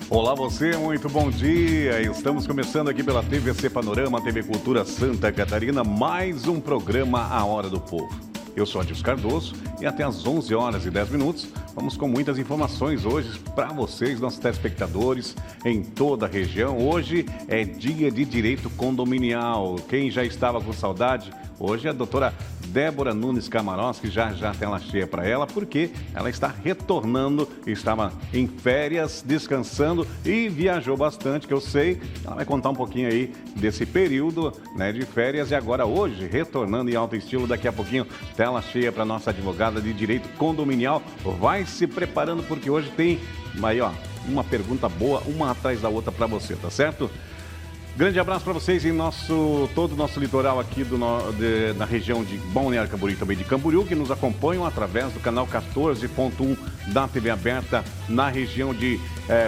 Olá você, muito bom dia. Estamos começando aqui pela TVC Panorama, TV Cultura Santa Catarina, mais um programa A Hora do Povo. Eu sou Adilson Cardoso e até às 11 horas e 10 minutos vamos com muitas informações hoje para vocês, nossos telespectadores em toda a região. Hoje é dia de direito condominial. Quem já estava com saudade, hoje é a doutora Débora Nunes Kamarowski, já tela cheia para ela, porque ela está retornando, estava em férias, descansando e viajou bastante, que eu sei. Ela vai contar um pouquinho aí desse período, né, de férias e agora hoje, retornando em alto estilo, daqui a pouquinho, tela cheia para nossa advogada de direito condominial. Vai se preparando porque hoje tem aí, ó, uma pergunta boa, uma atrás da outra para você, tá certo? Grande abraço para vocês em todo o nosso litoral aqui na região de Balneário Camboriú e também de Camboriú, que nos acompanham através do canal 14.1 da TV aberta na região de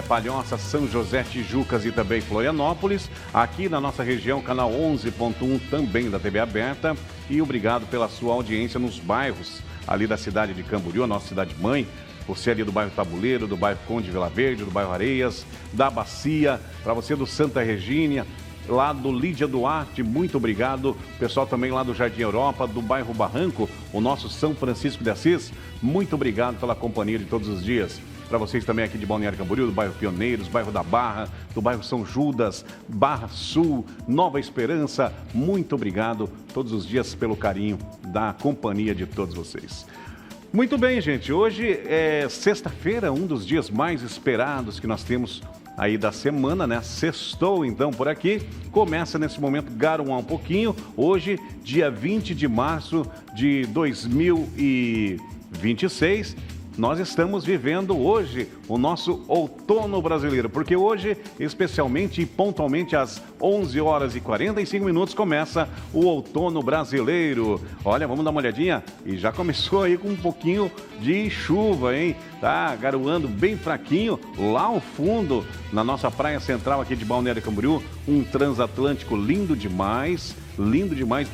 Palhoça, São José, Tijucas e também Florianópolis. Aqui na nossa região, canal 11.1 também da TV aberta. E obrigado pela sua audiência nos bairros ali da cidade de Camboriú, a nossa cidade mãe. Você ali do bairro Tabuleiro, do bairro Conde Vila Verde, do bairro Areias, da Bacia, para você do Santa Regínia, lá do Lídia Duarte, muito obrigado. Pessoal também lá do Jardim Europa, do bairro Barranco, o nosso São Francisco de Assis, muito obrigado pela companhia de todos os dias. Para vocês também aqui de Balneário Camboriú, do bairro Pioneiros, bairro da Barra, do bairro São Judas, Barra Sul, Nova Esperança, muito obrigado todos os dias pelo carinho da companhia de todos vocês. Muito bem, gente, hoje é sexta-feira, um dos dias mais esperados que nós temos aí da semana, né? Sextou, então, por aqui. Começa nesse momento garoar um pouquinho. Hoje, dia 20 de março de 2026, nós estamos vivendo hoje o nosso outono brasileiro, porque hoje, especialmente e pontualmente às 11 horas e 45 minutos, começa o outono brasileiro. Olha, vamos dar uma olhadinha e já começou aí com um pouquinho de chuva, hein? Tá garoando bem fraquinho lá ao fundo, na nossa praia central aqui de Balneário Camboriú, um transatlântico lindo demais,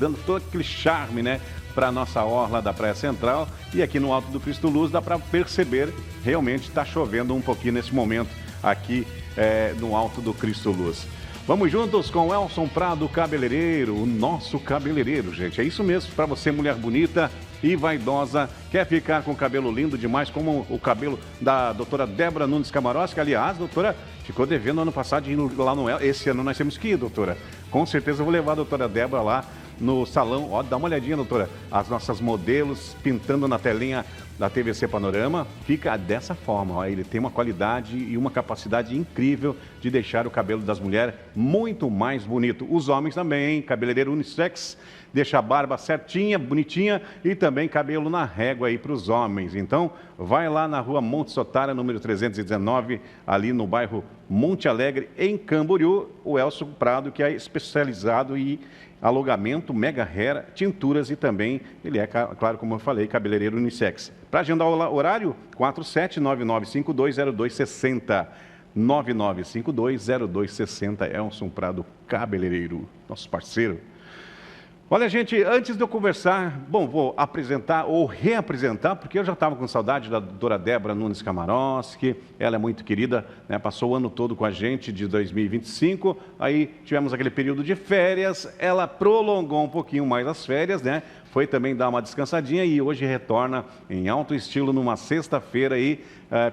dando todo aquele charme, né? Para a nossa orla da Praia Central e aqui no Alto do Cristo Luz dá para perceber, realmente está chovendo um pouquinho nesse momento aqui no Alto do Cristo Luz. Vamos juntos com o Elson Prado, cabeleireiro, o nosso cabeleireiro, gente. É isso mesmo, para você, mulher bonita e vaidosa, quer ficar com o cabelo lindo demais, como o cabelo da doutora Débora Nunes Kamarowski, que, aliás, doutora, ficou devendo ano passado de ir lá no El. Esse ano nós temos que ir, doutora. Com certeza eu vou levar a doutora Débora lá no salão. Ó, dá uma olhadinha, doutora, as nossas modelos pintando na telinha da TVC Panorama, fica dessa forma, ó, ele tem uma qualidade e uma capacidade incrível de deixar o cabelo das mulheres muito mais bonito. Os homens também, hein? Cabeleireiro unissex, deixa a barba certinha, bonitinha e também cabelo na régua aí para os homens. Então, vai lá na rua Monte Sotara, número 319, ali no bairro Monte Alegre, em Camboriú, o Elson Prado, que é especializado em alongamento, mega hair, tinturas e também, ele é, claro, como eu falei, cabeleireiro unissex. Para agendar o horário, 47-9952-0260. 9952-0260, Elson Prado, cabeleireiro, nosso parceiro. Olha, gente, antes de eu conversar, bom, vou apresentar ou reapresentar, porque eu já estava com saudade da doutora Débora Nunes Kamarowski, ela é muito querida, né, passou o ano todo com a gente de 2025, aí tivemos aquele período de férias, ela prolongou um pouquinho mais as férias, né, foi também dar uma descansadinha e hoje retorna em alto estilo numa sexta-feira aí,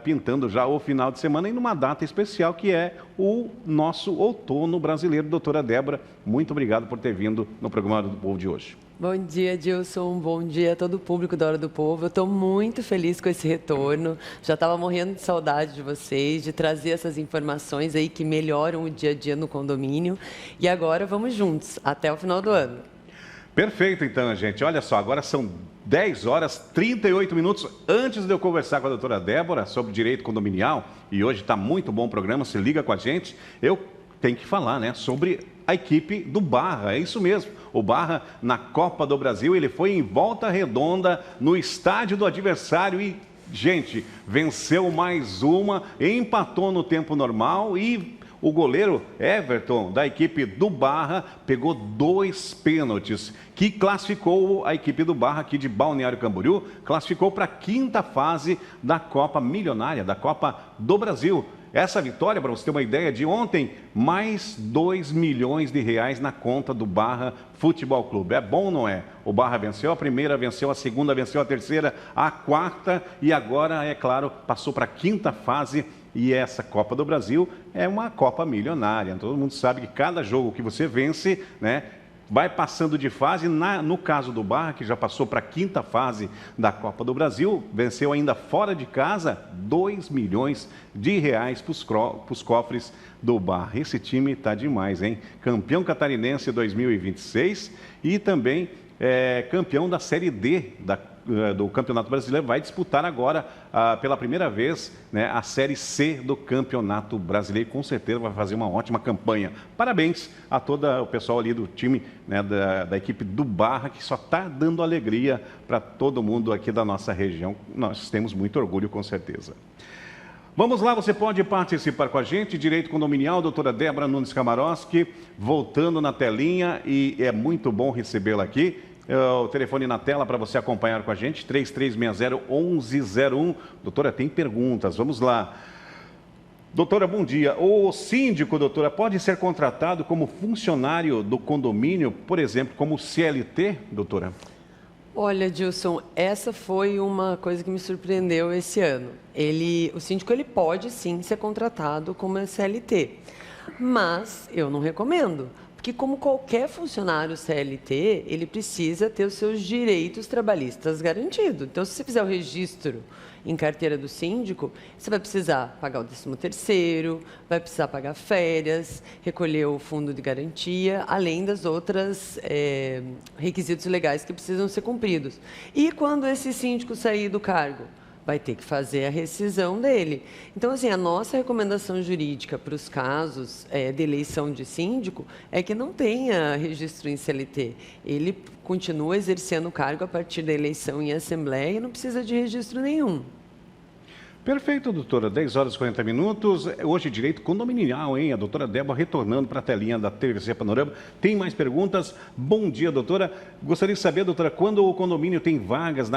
pintando já o final de semana e numa data especial que é o nosso outono brasileiro. Doutora Débora, muito obrigado por ter vindo no programa do Povo de hoje. Bom dia, Dilson. Bom dia a todo o público da Hora do Povo. Eu estou muito feliz com esse retorno. Já estava morrendo de saudade de vocês, de trazer essas informações aí que melhoram o dia a dia no condomínio. E agora vamos juntos, até o final do ano. Perfeito, então, gente. Olha só, agora são 10 horas 38 minutos. Antes de eu conversar com a doutora Débora sobre direito condominial, e hoje está muito bom o programa, se liga com a gente, eu tenho que falar, né, sobre a equipe do Barra, é isso mesmo. O Barra, na Copa do Brasil, ele foi em Volta Redonda, no estádio do adversário e, gente, venceu mais uma, empatou no tempo normal e o goleiro Everton, da equipe do Barra, pegou 2 pênaltis, que classificou a equipe do Barra aqui de Balneário Camboriú, classificou para a 5ª fase da Copa Milionária, da Copa do Brasil. Essa vitória, para você ter uma ideia, de ontem, mais 2 milhões de reais na conta do Barra Futebol Clube. É bom, não é? O Barra venceu a primeira, venceu a segunda, venceu a terceira, a quarta e agora, é claro, passou para a quinta fase. E essa Copa do Brasil é uma Copa milionária. Todo mundo sabe que cada jogo que você vence, né, vai passando de fase. No caso do Barra, que já passou para a quinta fase da Copa do Brasil, venceu ainda fora de casa 2 milhões de reais para os cofres do Barra. Esse time está demais, hein? Campeão catarinense 2026 e também campeão da Série D do Campeonato Brasileiro, vai disputar agora, pela primeira vez, né, a Série C do Campeonato Brasileiro. Com certeza vai fazer uma ótima campanha. Parabéns a todo o pessoal ali do time, né, da equipe do Barra, que só está dando alegria para todo mundo aqui da nossa região. Nós temos muito orgulho, com certeza. Vamos lá, você pode participar com a gente, Direito Condominial, doutora Débora Nunes Kamarowski, voltando na telinha, e é muito bom recebê-la aqui. O telefone na tela para você acompanhar com a gente, 3360-1101. Doutora, tem perguntas, vamos lá. Doutora, bom dia. O síndico, doutora, pode ser contratado como funcionário do condomínio, por exemplo, como CLT, doutora? Olha, Dilson, essa foi uma coisa que me surpreendeu esse ano. O síndico ele pode sim ser contratado como CLT, mas eu não recomendo. Porque como qualquer funcionário CLT, ele precisa ter os seus direitos trabalhistas garantidos. Então, se você fizer o registro em carteira do síndico, você vai precisar pagar o 13º, vai precisar pagar férias, recolher o fundo de garantia, além das outras requisitos legais que precisam ser cumpridos. E quando esse síndico sair do cargo? Vai ter que fazer a rescisão dele. Então, assim, a nossa recomendação jurídica para os casos de eleição de síndico é que não tenha registro em CLT. Ele continua exercendo o cargo a partir da eleição em assembleia e não precisa de registro nenhum. Perfeito, doutora. 10 horas e 40 minutos. Hoje, direito condominial, hein? A doutora Débora retornando para a telinha da TVC Panorama. Tem mais perguntas? Bom dia, doutora. Gostaria de saber, doutora, quando o condomínio tem vagas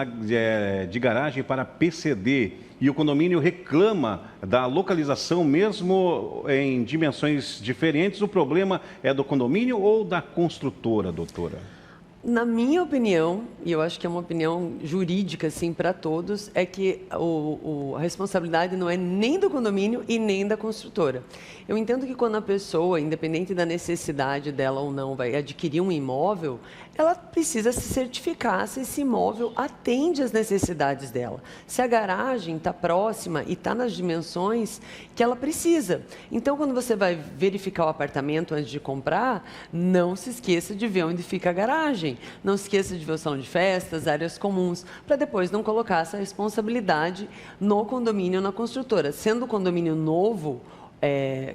de garagem para PCD e o condomínio reclama da localização mesmo em dimensões diferentes, o problema é do condomínio ou da construtora, doutora? Na minha opinião, e eu acho que é uma opinião jurídica assim, para todos, é que a responsabilidade não é nem do condomínio e nem da construtora. Eu entendo que quando a pessoa, independente da necessidade dela ou não, vai adquirir um imóvel, ela precisa se certificar se esse imóvel atende às necessidades dela. Se a garagem está próxima e está nas dimensões que ela precisa. Então, quando você vai verificar o apartamento antes de comprar, não se esqueça de ver onde fica a garagem. Não se esqueça de ver o salão de festas, áreas comuns, para depois não colocar essa responsabilidade no condomínio ou na construtora. Sendo o condomínio novo,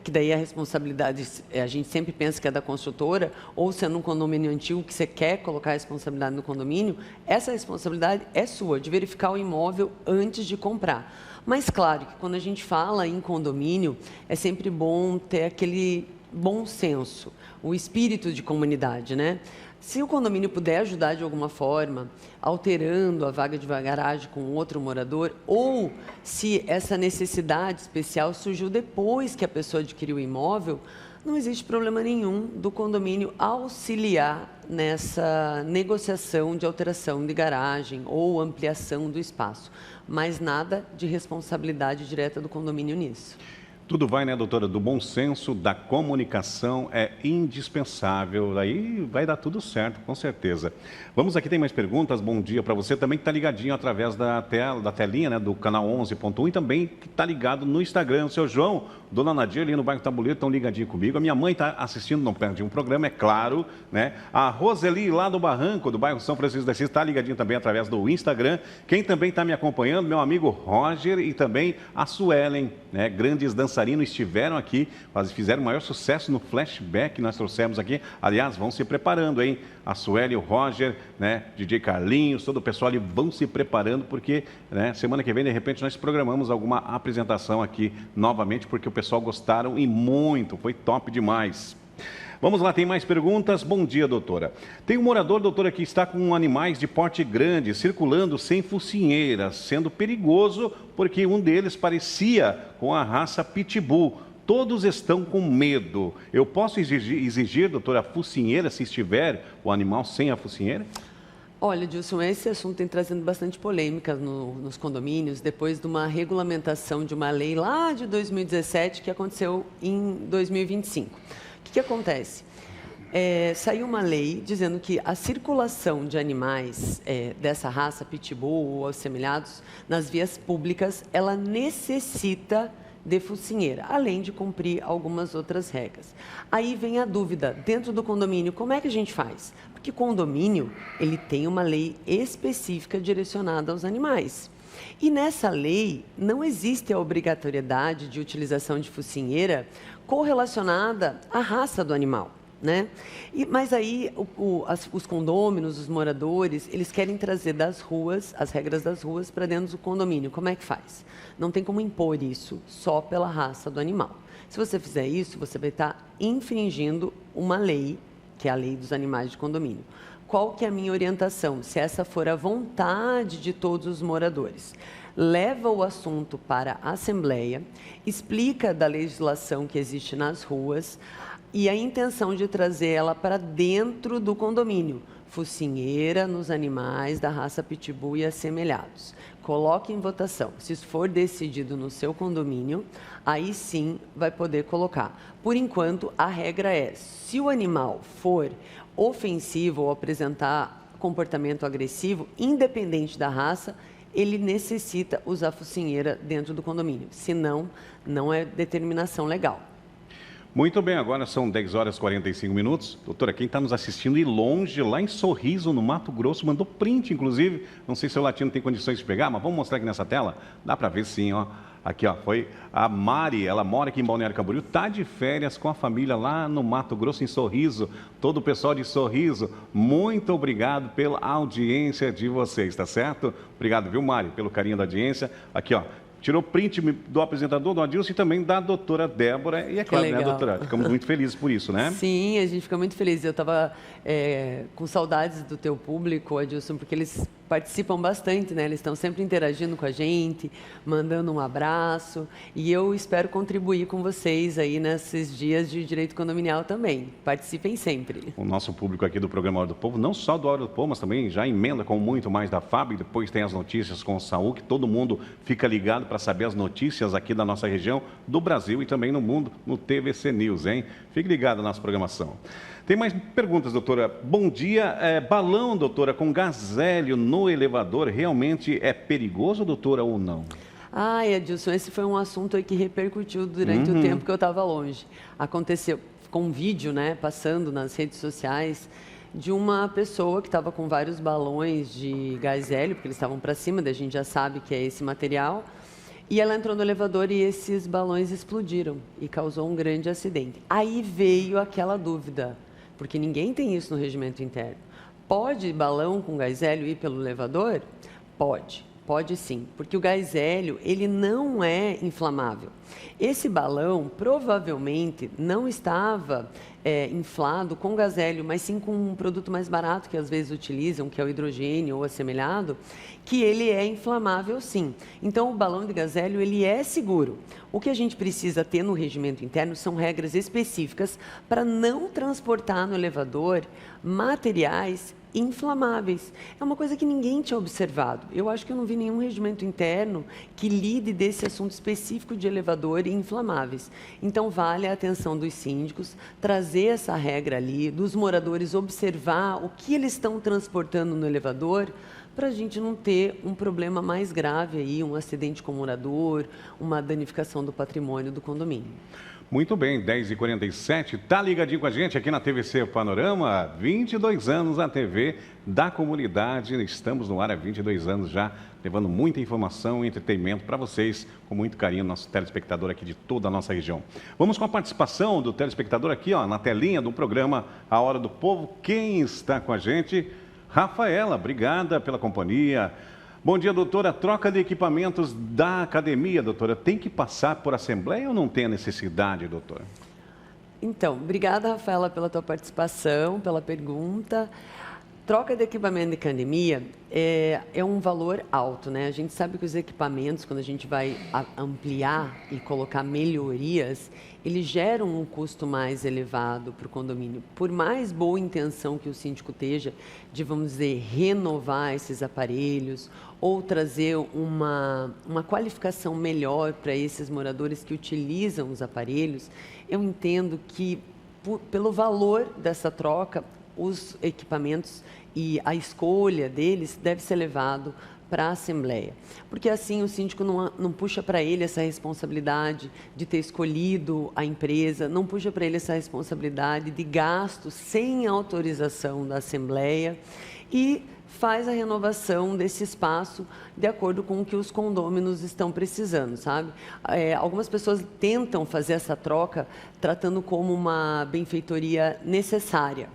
que daí a responsabilidade, a gente sempre pensa que é da construtora, ou sendo um condomínio antigo que você quer colocar a responsabilidade no condomínio, essa responsabilidade é sua, de verificar o imóvel antes de comprar. Mas claro que quando a gente fala em condomínio, é sempre bom ter aquele bom senso, o espírito de comunidade, né? Se o condomínio puder ajudar de alguma forma, alterando a vaga de garagem com outro morador, ou se essa necessidade especial surgiu depois que a pessoa adquiriu o imóvel, não existe problema nenhum do condomínio auxiliar nessa negociação de alteração de garagem ou ampliação do espaço, mas nada de responsabilidade direta do condomínio nisso. Tudo vai, né, doutora? Do bom senso, da comunicação é indispensável. Aí vai dar tudo certo, com certeza. Vamos aqui, tem mais perguntas. Bom dia para você também que está ligadinho através da telinha, né, do canal 11.1 e também que está ligado no Instagram. O seu João, dona Nadia ali no bairro Tabuleiro estão ligadinho comigo. A minha mãe está assistindo, não perde um programa, é claro, né? A Roseli lá do Barranco, do bairro São Francisco da Assis, está ligadinho também através do Instagram. Quem também está me acompanhando, meu amigo Roger e também a Suelen, né? Grandes dançarinos estiveram aqui, fizeram o maior sucesso no flashback que nós trouxemos aqui. Aliás, vão se preparando, hein? A Sueli, o Roger, né? DJ Carlinhos, todo o pessoal ali vão se preparando porque, né, semana que vem, de repente, nós programamos alguma apresentação aqui novamente porque o pessoal gostaram e muito, foi top demais. Vamos lá, tem mais perguntas? Bom dia, doutora. Tem um morador, doutora, que está com animais de porte grande, circulando sem focinheira, sendo perigoso porque um deles parecia com a raça Pitbull. Todos estão com medo. Eu posso exigir, doutora, a focinheira se estiver o animal sem a focinheira? Olha, Dilson, esse assunto tem trazendo bastante polêmica nos condomínios, depois de uma regulamentação de uma lei lá de 2017 que aconteceu em 2025. O que acontece? Saiu uma lei dizendo que a circulação de animais dessa raça, pitbull ou assemelhados, nas vias públicas, ela necessita de focinheira, além de cumprir algumas outras regras. Aí vem a dúvida, dentro do condomínio, como é que a gente faz? Porque condomínio, ele tem uma lei específica direcionada aos animais. E nessa lei, não existe a obrigatoriedade de utilização de focinheira correlacionada à raça do animal, né? Mas aí, os condôminos, os moradores, eles querem trazer das ruas, as regras das ruas, para dentro do condomínio. Como é que faz? Não tem como impor isso só pela raça do animal. Se você fizer isso, você vai estar infringindo uma lei, que é a lei dos animais de condomínio. Qual que é a minha orientação? Se essa for a vontade de todos os moradores, leva o assunto para a Assembleia, explica da legislação que existe nas ruas e a intenção de trazer ela para dentro do condomínio. Focinheira nos animais da raça Pitbull e assemelhados. Coloque em votação. Se isso for decidido no seu condomínio, aí sim vai poder colocar. Por enquanto, a regra é, se o animal for ofensivo ou apresentar comportamento agressivo, independente da raça, ele necessita usar focinheira dentro do condomínio. Senão, não é determinação legal. Muito bem, agora são 10 horas e 45 minutos. Doutora, quem está nos assistindo e longe, lá em Sorriso, no Mato Grosso, mandou print, inclusive. Não sei se o Latino tem condições de pegar, mas vamos mostrar aqui nessa tela? Dá para ver sim, ó. Aqui, ó, foi a Mari, ela mora aqui em Balneário Camboriú, está de férias com a família lá no Mato Grosso, em Sorriso. Todo o pessoal de Sorriso, muito obrigado pela audiência de vocês, tá certo? Obrigado, viu, Mari, pelo carinho da audiência. Aqui, ó. Tirou print do apresentador, do Adilson, e também da doutora Débora. E é claro, né, doutora? Ficamos muito felizes por isso, né? Sim, a gente fica muito feliz. Eu estava com saudades do teu público, Adilson, porque eles participam bastante, né? Eles estão sempre interagindo com a gente, mandando um abraço. E eu espero contribuir com vocês aí nesses dias de direito condominial também. Participem sempre. O nosso público aqui do programa Hora do Povo, não só do Hora do Povo, mas também já emenda com muito mais da FAB. Depois tem as notícias com o Saúl, que todo mundo fica ligado para saber as notícias aqui da nossa região, do Brasil e também no mundo, no TVC News, hein? Fique ligado na nossa programação. Tem mais perguntas, doutora. Bom dia. Balão, doutora, com gás hélio no elevador, realmente é perigoso, doutora, ou não? Edilson, esse foi um assunto aí que repercutiu durante o tempo que eu estava longe. Aconteceu com um vídeo, né, passando nas redes sociais, de uma pessoa que estava com vários balões de gás hélio, porque eles estavam para cima, daí a gente já sabe que é esse material. E ela entrou no elevador e esses balões explodiram e causou um grande acidente. Aí veio aquela dúvida, porque ninguém tem isso no regimento interno. Pode balão com gás hélio ir pelo elevador? Pode sim, porque o gás hélio, ele não é inflamável. Esse balão provavelmente não estava inflado com gás hélio, mas sim com um produto mais barato que às vezes utilizam, que é o hidrogênio ou assemelhado, que ele é inflamável sim. Então o balão de gás hélio, ele é seguro. O que a gente precisa ter no regimento interno são regras específicas para não transportar no elevador materiais inflamáveis. É uma coisa que ninguém tinha observado. Eu acho que eu não vi nenhum regimento interno que lide desse assunto específico de elevador e inflamáveis. Então, vale a atenção dos síndicos, trazer essa regra ali, dos moradores observar o que eles estão transportando no elevador, para a gente não ter um problema mais grave aí, um acidente com o morador, uma danificação do patrimônio do condomínio. Muito bem, 10h47, tá ligadinho com a gente aqui na TVC Panorama, 22 anos a TV da comunidade, estamos no ar há 22 anos já, levando muita informação e entretenimento para vocês, com muito carinho, nosso telespectador aqui de toda a nossa região. Vamos com a participação do telespectador aqui, ó, na telinha do programa A Hora do Povo. Quem está com a gente? Rafaela, obrigada pela companhia. Bom dia, doutora. Troca de equipamentos da academia, doutora, tem que passar por assembleia ou não tem a necessidade, doutora? Então, obrigada, Rafaela, pela tua participação, pela pergunta. Troca de equipamento de academia é um valor alto, né? A gente sabe que os equipamentos, quando a gente vai ampliar e colocar melhorias, eles geram um custo mais elevado para o condomínio. Por mais boa intenção que o síndico esteja de, vamos dizer, renovar esses aparelhos ou trazer uma qualificação melhor para esses moradores que utilizam os aparelhos, eu entendo que, pelo valor dessa troca, os equipamentos e a escolha deles deve ser levado para a Assembleia. Porque assim o síndico não puxa para ele essa responsabilidade de ter escolhido a empresa, não puxa para ele essa responsabilidade de gastos sem autorização da Assembleia e faz a renovação desse espaço de acordo com o que os condôminos estão precisando, sabe? Algumas pessoas tentam fazer essa troca tratando como uma benfeitoria necessária,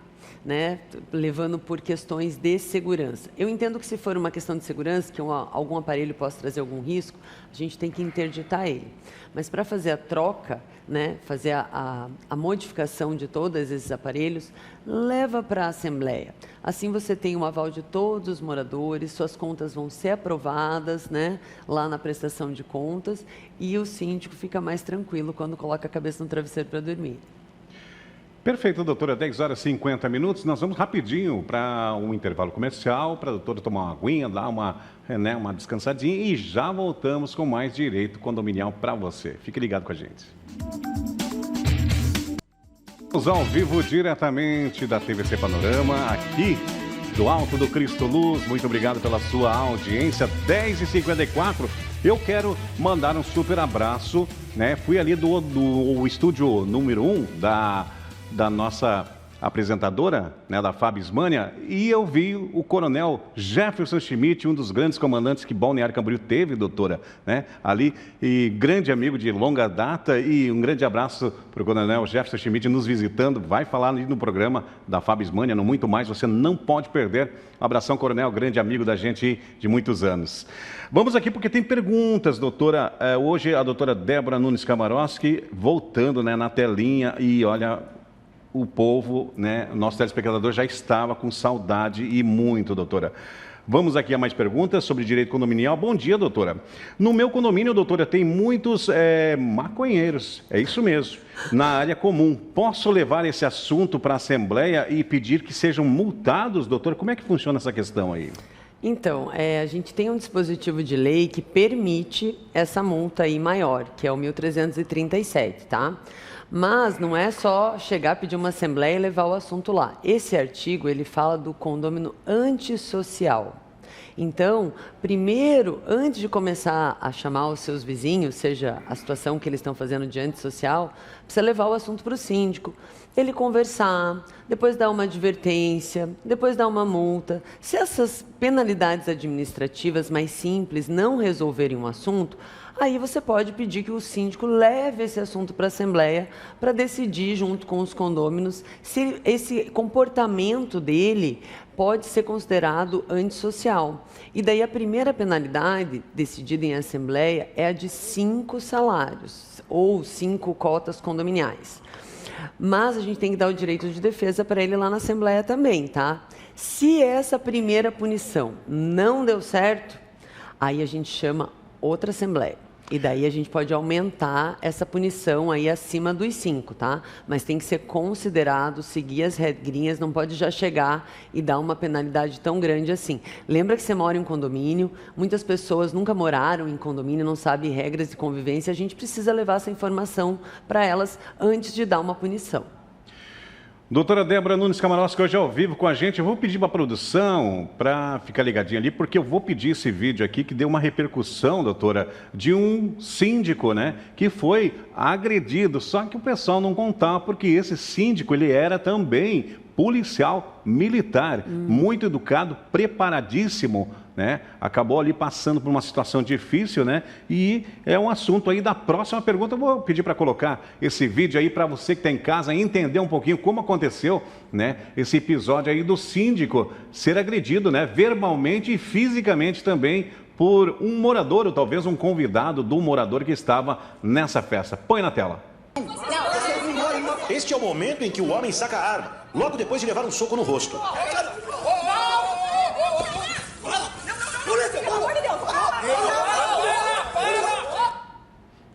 né, levando por questões de segurança. Eu entendo que se for uma questão de segurança, que algum aparelho possa trazer algum risco, a gente tem que interditar ele. Mas para fazer a troca, né, fazer a modificação de todos esses aparelhos, leva para a Assembleia. Assim você tem o aval de todos os moradores, suas contas vão ser aprovadas, né, lá na prestação de contas, e o síndico fica mais tranquilo quando coloca a cabeça no travesseiro para dormir. Perfeito, doutora. 10 horas e 50 minutos. Nós vamos rapidinho para um intervalo comercial, para a doutora tomar uma aguinha, dar uma descansadinha e já voltamos com mais direito condominial para você. Fique ligado com a gente. Estamos ao vivo diretamente da TVC Panorama, aqui do Alto do Cristo Luz. Muito obrigado pela sua audiência. 10h54. Eu quero mandar um super abraço, né? Fui ali do estúdio número 1 da nossa apresentadora, né, da Fábio Ismânia, e eu vi o coronel Jefferson Schmidt, um dos grandes comandantes que Balneário Camboriú teve, doutora, né, ali, e grande amigo de longa data, e um grande abraço para o coronel Jefferson Schmidt nos visitando, vai falar ali no programa da Fábio Ismânia, no Muito Mais, você não pode perder. Abração, coronel, grande amigo da gente de muitos anos. Vamos aqui porque tem perguntas, doutora. Hoje a doutora Débora Nunes Kamarowski voltando, né, na telinha, e olha, o povo, né, o nosso telespectador já estava com saudade e muito, doutora. Vamos aqui a mais perguntas sobre direito condominial. Bom dia, doutora. No meu condomínio, doutora, tem muitos maconheiros, é isso mesmo, na área comum. Posso levar esse assunto para a Assembleia e pedir que sejam multados, doutora? Como é que funciona essa questão aí? Então, a gente tem um dispositivo de lei que permite essa multa aí maior, que é o 1.337, tá? Mas não é só chegar, pedir uma assembleia e levar o assunto lá. Esse artigo, ele fala do condômino antissocial. Então, primeiro, antes de começar a chamar os seus vizinhos, seja a situação que eles estão fazendo de antissocial, precisa levar o assunto para o síndico, ele conversar, depois dar uma advertência, depois dar uma multa. Se essas penalidades administrativas mais simples não resolverem um assunto, aí você pode pedir que o síndico leve esse assunto para a Assembleia para decidir, junto com os condôminos, se esse comportamento dele pode ser considerado antissocial. E daí a primeira penalidade decidida em Assembleia é a de 5 salários, ou 5 cotas condominiais. Mas a gente tem que dar o direito de defesa para ele lá na Assembleia também, tá? Se essa primeira punição não deu certo, aí a gente chama outra Assembleia. E daí a gente pode aumentar essa punição aí acima dos 5, tá? Mas tem que ser considerado, seguir as regrinhas, não pode já chegar e dar uma penalidade tão grande assim. Lembra que você mora em condomínio, muitas pessoas nunca moraram em condomínio, não sabem regras de convivência, a gente precisa levar essa informação para elas antes de dar uma punição. Doutora Débora Nunes Kamarowski, hoje ao vivo com a gente. Eu vou pedir para a produção para ficar ligadinha ali, porque eu vou pedir esse vídeo aqui que deu uma repercussão, doutora, de um síndico, né, que foi agredido. Só que o pessoal não contava, porque esse síndico, ele era também policial militar, muito educado, preparadíssimo, né? Acabou ali passando por uma situação difícil, né? E é um assunto aí da próxima pergunta. Eu vou pedir para colocar esse vídeo aí para você que está em casa entender um pouquinho como aconteceu, né? Esse episódio aí do síndico ser agredido, né? Verbalmente e fisicamente também por um morador, ou talvez um convidado do morador que estava nessa festa. Põe na tela. Não, vocês não moram em uma Este é o momento em que o homem saca a arma, logo depois de levar um soco no rosto.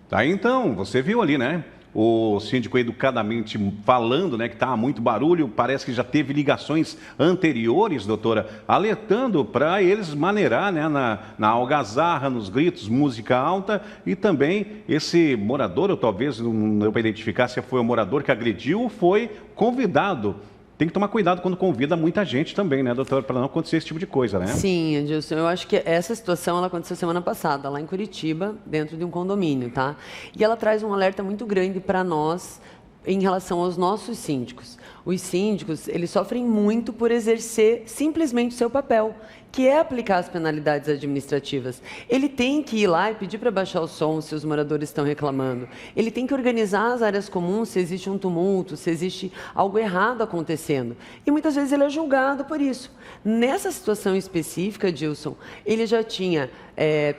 Tá, então, você viu ali, né? O síndico educadamente falando, né, que está muito barulho, parece que já teve ligações anteriores, doutora, alertando para eles maneirar, né, na algazarra, nos gritos, música alta, e também esse morador, ou talvez não deu para identificar se foi o morador que agrediu, foi convidado. Tem que tomar cuidado quando convida muita gente também, né, doutora, para não acontecer esse tipo de coisa, né? Sim, Edilson, eu acho que essa situação ela aconteceu semana passada, lá em Curitiba, dentro de um condomínio, tá? E ela traz um alerta muito grande para nós em relação aos nossos síndicos. Os síndicos, eles sofrem muito por exercer simplesmente o seu papel, que é aplicar as penalidades administrativas. Ele tem que ir lá e pedir para baixar o som se os moradores estão reclamando. Ele tem que organizar as áreas comuns se existe um tumulto, se existe algo errado acontecendo. E muitas vezes ele é julgado por isso. Nessa situação específica, Dilson, ele já tinha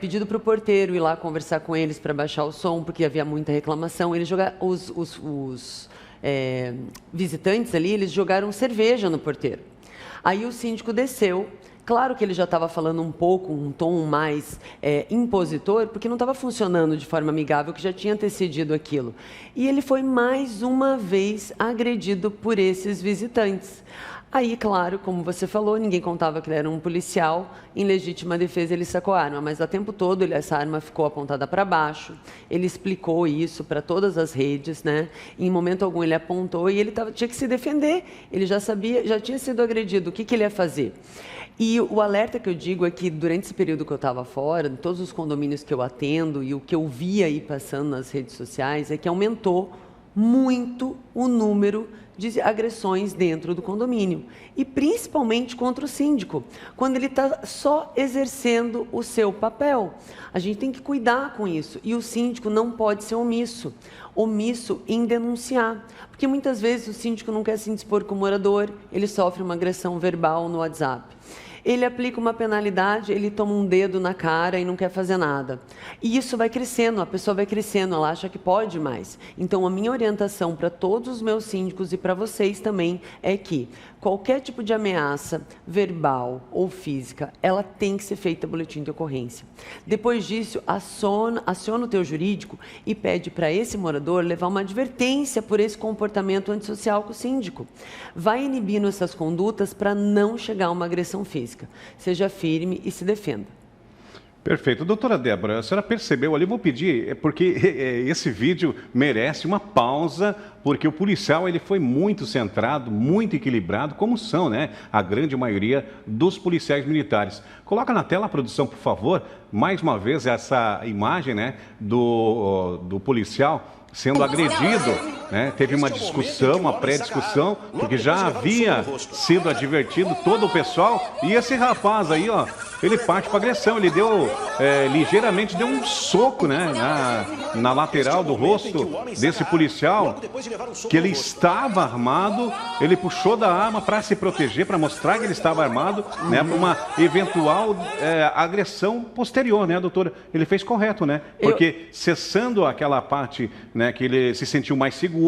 pedido para o porteiro ir lá conversar com eles para baixar o som, porque havia muita reclamação. Ele os visitantes ali, eles jogaram cerveja no porteiro. Aí o síndico desceu. Claro que ele já estava falando um tom mais impositor, porque não estava funcionando de forma amigável, que já tinha antecedido aquilo. E ele foi mais uma vez agredido por esses visitantes. Aí, claro, como você falou, ninguém contava que ele era um policial, em legítima defesa ele sacou a arma, mas o tempo todo essa arma ficou apontada para baixo, ele explicou isso para todas as redes, né? Em momento algum ele apontou e ele tinha que se defender, ele já sabia, já tinha sido agredido, o que ele ia fazer? E o alerta que eu digo é que durante esse período que eu estava fora, em todos os condomínios que eu atendo e o que eu via aí passando nas redes sociais, é que aumentou muito o número de agressões dentro do condomínio. E principalmente contra o síndico, quando ele está só exercendo o seu papel. A gente tem que cuidar com isso. E o síndico não pode ser omisso em denunciar. Porque muitas vezes o síndico não quer se indispor com o morador, ele sofre uma agressão verbal no WhatsApp. Ele aplica uma penalidade, ele toma um dedo na cara e não quer fazer nada. E isso vai crescendo, a pessoa vai crescendo, ela acha que pode mais. Então, a minha orientação para todos os meus síndicos e para vocês também é que qualquer tipo de ameaça verbal ou física, ela tem que ser feita boletim de ocorrência. Depois disso, aciona o teu jurídico e pede para esse morador levar uma advertência por esse comportamento antissocial com o síndico. Vai inibindo essas condutas para não chegar a uma agressão física. Seja firme e se defenda. Perfeito. Doutora Débora, a senhora percebeu ali, vou pedir, porque esse vídeo merece uma pausa, porque o policial ele foi muito centrado, muito equilibrado, como são, né, a grande maioria dos policiais militares. Coloca na tela, produção, por favor, mais uma vez essa imagem, né, do policial sendo agredido, né? Teve uma discussão, uma pré-discussão, porque já havia sido advertido todo o pessoal, e esse rapaz aí, ó, ele parte para agressão, ele deu, ligeiramente deu um soco, né, na lateral do rosto desse policial, que ele estava armado, ele puxou da arma para se proteger, para mostrar que ele estava armado, né, para uma eventual agressão posterior, né, doutora? Ele fez correto, né? Porque cessando aquela parte, né, que ele se sentiu mais seguro,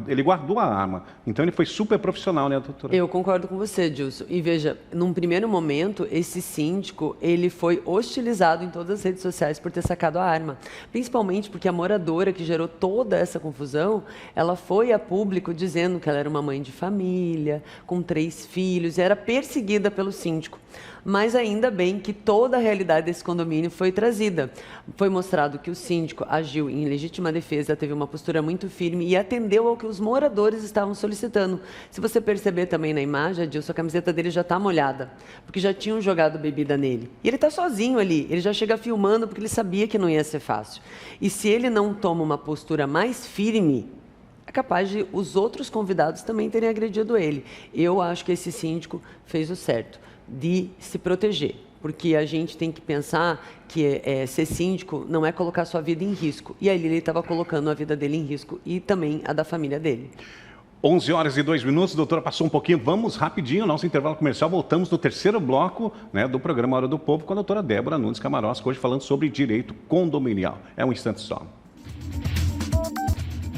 ele guardou a arma. Então ele foi super profissional, né, doutora? Eu concordo com você, Dilson. E veja, num primeiro momento, esse síndico, ele foi hostilizado em todas as redes sociais por ter sacado a arma. Principalmente porque a moradora que gerou toda essa confusão, ela foi a público dizendo que ela era uma mãe de família, com 3 filhos, e era perseguida pelo síndico. Mas ainda bem que toda a realidade desse condomínio foi trazida. Foi mostrado que o síndico agiu em legítima defesa, teve uma postura muito firme e atendeu ao que os moradores estavam solicitando. Se você perceber também na imagem, Adilson, a camiseta dele já está molhada, porque já tinham jogado bebida nele. E ele está sozinho ali, ele já chega filmando porque ele sabia que não ia ser fácil. E se ele não toma uma postura mais firme, é capaz de os outros convidados também terem agredido ele. Eu acho que esse síndico fez o certo de se proteger, porque a gente tem que pensar que ser síndico não é colocar sua vida em risco. E ali ele estava colocando a vida dele em risco e também a da família dele. 11h02, doutora, passou um pouquinho, vamos rapidinho, nosso intervalo comercial, voltamos no terceiro bloco, né, do programa Hora do Povo com a doutora Débora Nunes Camarosca, hoje falando sobre direito condominial. É um instante só.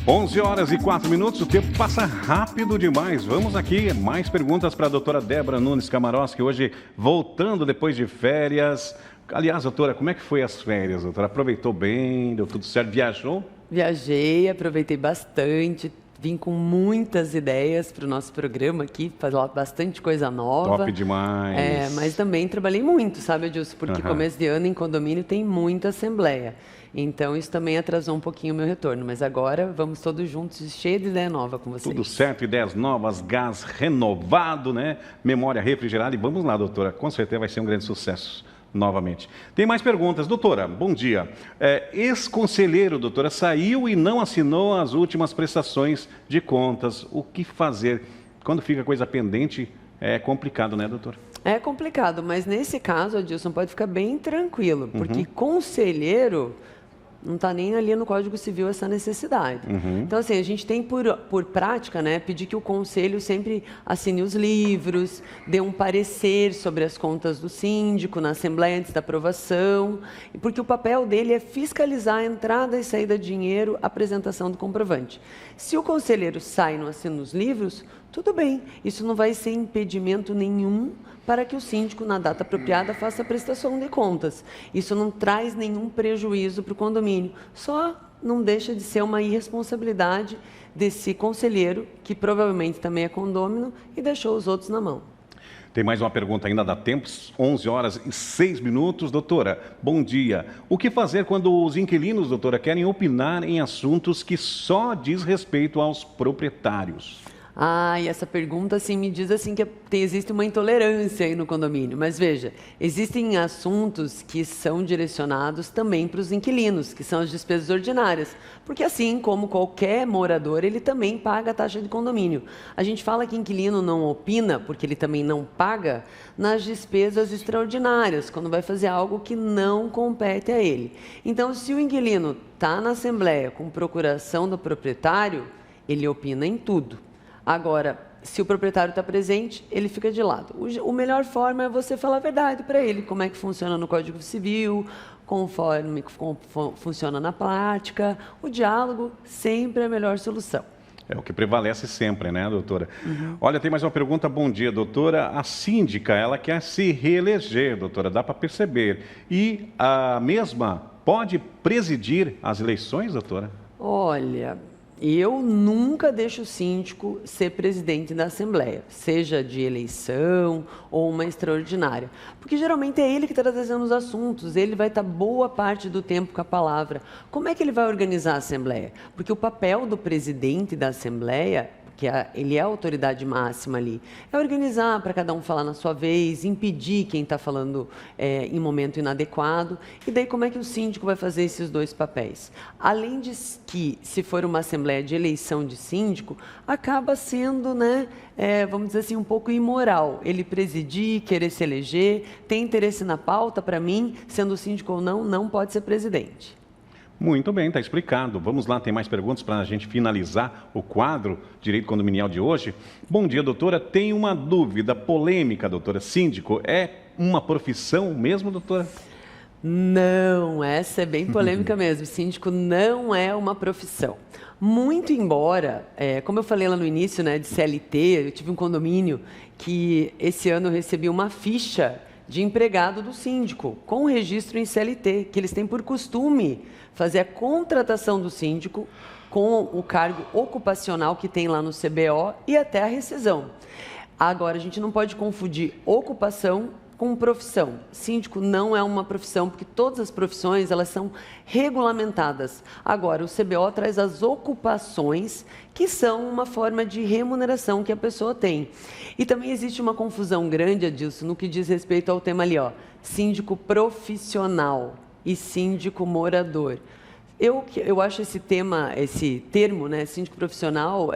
11 horas e 4 minutos, o tempo passa rápido demais. Vamos aqui, mais perguntas para a doutora Débora Nunes Kamarowski, hoje voltando depois de férias. Aliás, doutora, como é que foi as férias, doutora? Aproveitou bem, deu tudo certo, viajou? Viajei, aproveitei bastante, vim com muitas ideias para o nosso programa aqui, fazer bastante coisa nova. Top demais. Mas também trabalhei muito, sabe, Adilson? Porque começo de ano em condomínio tem muita assembleia. Então, isso também atrasou um pouquinho o meu retorno. Mas agora, vamos todos juntos, cheio de ideia nova com vocês. Tudo certo, ideias novas, gás renovado, né? Memória refrigerada. E vamos lá, doutora. Com certeza vai ser um grande sucesso novamente. Tem mais perguntas. Doutora, bom dia. Ex-conselheiro, doutora, saiu e não assinou as últimas prestações de contas. O que fazer? Quando fica coisa pendente, é complicado, né, doutora? É complicado, mas nesse caso, Adilson, pode ficar bem tranquilo. Porque conselheiro não está nem ali no Código Civil essa necessidade. Então, assim, a gente tem por prática, né, pedir que o conselho sempre assine os livros, dê um parecer sobre as contas do síndico na Assembleia antes da aprovação, porque o papel dele é fiscalizar a entrada e saída de dinheiro, apresentação do comprovante. Se o conselheiro sai e não assina os livros, tudo bem, isso não vai ser impedimento nenhum para que o síndico, na data apropriada, faça a prestação de contas. Isso não traz nenhum prejuízo para o condomínio, só não deixa de ser uma irresponsabilidade desse conselheiro, que provavelmente também é condômino, e deixou os outros na mão. Tem mais uma pergunta ainda, dá tempo, 11 horas e 6 minutos. Doutora, bom dia. O que fazer quando os inquilinos, doutora, querem opinar em assuntos que só diz respeito aos proprietários? E essa pergunta assim, me diz assim que existe uma intolerância aí no condomínio. Mas veja, existem assuntos que são direcionados também para os inquilinos, que são as despesas ordinárias. Porque assim como qualquer morador, ele também paga a taxa de condomínio. A gente fala que inquilino não opina, porque ele também não paga, nas despesas extraordinárias, quando vai fazer algo que não compete a ele. Então, se o inquilino está na Assembleia com procuração do proprietário, ele opina em tudo. Agora, se o proprietário está presente, ele fica de lado. A melhor forma é você falar a verdade para ele, como é que funciona no Código Civil, conforme funciona na prática. O diálogo sempre é a melhor solução. É o que prevalece sempre, né, doutora? Olha, tem mais uma pergunta. Bom dia, doutora. A síndica, ela quer se reeleger, doutora, dá para perceber. E a mesma pode presidir as eleições, doutora? Olha, eu nunca deixo o síndico ser presidente da Assembleia, seja de eleição ou uma extraordinária, porque geralmente é ele que está trazendo os assuntos, ele vai estar boa parte do tempo com a palavra. Como é que ele vai organizar a Assembleia? Porque o papel do presidente da Assembleia, que ele é a autoridade máxima ali, é organizar para cada um falar na sua vez, impedir quem está falando em momento inadequado. E daí como é que o síndico vai fazer esses dois papéis? Além de que, se for uma assembleia de eleição de síndico, acaba sendo, né, vamos dizer assim, um pouco imoral. Ele presidir, querer se eleger, tem interesse na pauta, para mim, sendo síndico ou não, não pode ser presidente. Muito bem, está explicado. Vamos lá, tem mais perguntas para a gente finalizar o quadro Direito Condominial de hoje. Bom dia, doutora. Tem uma dúvida polêmica, doutora. Síndico é uma profissão mesmo, doutora? Não, essa é bem polêmica mesmo. Síndico não é uma profissão. Muito embora, como eu falei lá no início, né, de CLT, eu tive um condomínio que esse ano eu recebi uma ficha de empregado do síndico, com registro em CLT, que eles têm por costume fazer a contratação do síndico com o cargo ocupacional que tem lá no CBO e até a rescisão. Agora, a gente não pode confundir ocupação com profissão. Síndico não é uma profissão, porque todas as profissões, elas são regulamentadas. Agora, o CBO traz as ocupações, que são uma forma de remuneração que a pessoa tem. E também existe uma confusão grande, Adilson, no que diz respeito ao tema ali, ó, síndico profissional e síndico morador. Eu acho esse termo, né, síndico profissional,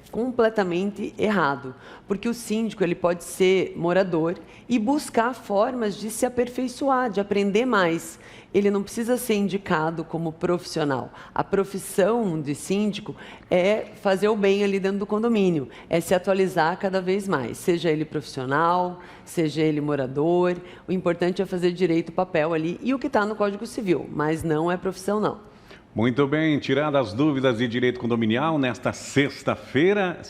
completamente errado, porque o síndico ele pode ser morador e buscar formas de se aperfeiçoar, de aprender mais. Ele não precisa ser indicado como profissional. A profissão de síndico é fazer o bem ali dentro do condomínio, é se atualizar cada vez mais, seja ele profissional, seja ele morador. O importante é fazer direito o papel ali e o que está no Código Civil, mas não é profissão não. Muito bem, tiradas as dúvidas de direito condominial nesta sexta-feira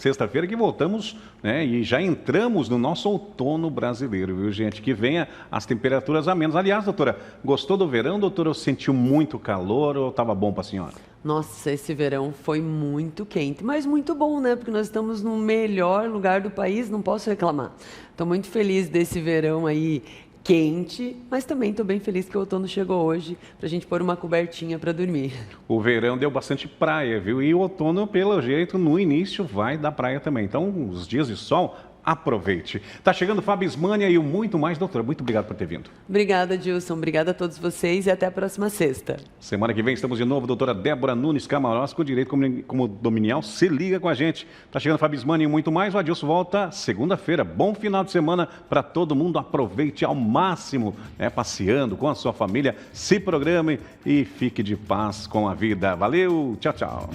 que voltamos, né, e já entramos no nosso outono brasileiro, viu, gente? Que venha as temperaturas a menos. Aliás, doutora, gostou do verão, doutora? Sentiu muito calor ou estava bom para a senhora? Nossa, esse verão foi muito quente, mas muito bom, né? Porque nós estamos no melhor lugar do país, não posso reclamar. Estou muito feliz desse verão aí quente, mas também estou bem feliz que o outono chegou hoje para a gente pôr uma cobertinha para dormir. O verão deu bastante praia, viu? E o outono, pelo jeito, no início vai dar praia também. Então, os dias de sol, aproveite. Tá chegando Fábio Ismânia e o muito mais, doutora. Muito obrigado por ter vindo. Obrigada, Dilson. Obrigada a todos vocês e até a próxima sexta. Semana que vem estamos de novo, doutora Débora Nunes Camarós, com direito condominial. Se liga com a gente. Tá chegando Fábio Ismânia e muito mais. O Adilson volta segunda-feira. Bom final de semana para todo mundo. Aproveite ao máximo, né, passeando com a sua família. Se programe e fique de paz com a vida. Valeu, tchau, tchau.